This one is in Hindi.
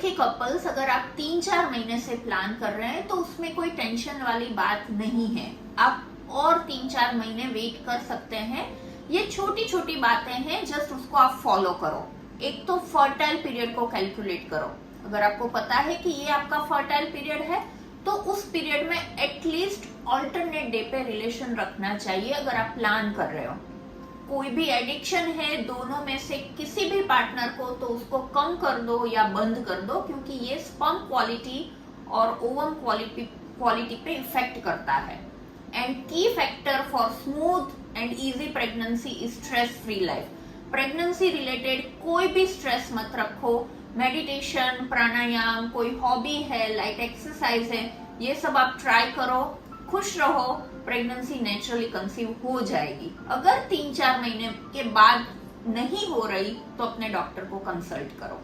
ओके कपल्स, अगर आप 3-4 महीने से प्लान कर रहे हैं तो उसमें कोई टेंशन वाली बात नहीं है। आप और 3-4 महीने वेट कर सकते हैं। ये छोटी छोटी बातें हैं, जस्ट उसको आप फॉलो करो। एक तो फर्टाइल पीरियड को कैलकुलेट करो। अगर आपको पता है कि ये आपका फर्टाइल पीरियड है तो उस पीरियड में एटलीस्ट ऑल्टरनेट डे पे रिलेशन रखना चाहिए अगर आप प्लान कर रहे हो। कोई भी एडिक्शन है दोनों में से किसी भी पार्टनर को, तो उसको कम कर दो या बंद कर दो, क्योंकि ये स्पर्म क्वालिटी और ओवम क्वालिटी पे इफेक्ट करता है। एंड की factor for smooth and easy pregnancy is stress free life. Pregnancy related कोई भी स्ट्रेस मत रखो। मेडिटेशन, प्राणायाम, कोई हॉबी है, लाइट एक्सरसाइज है, ये सब आप ट्राई करो, खुश रहो। प्रेगनेंसी नेचुरली कंसीव हो जाएगी। अगर 3-4 महीने के बाद नहीं हो रही तो अपने डॉक्टर को कंसल्ट करो।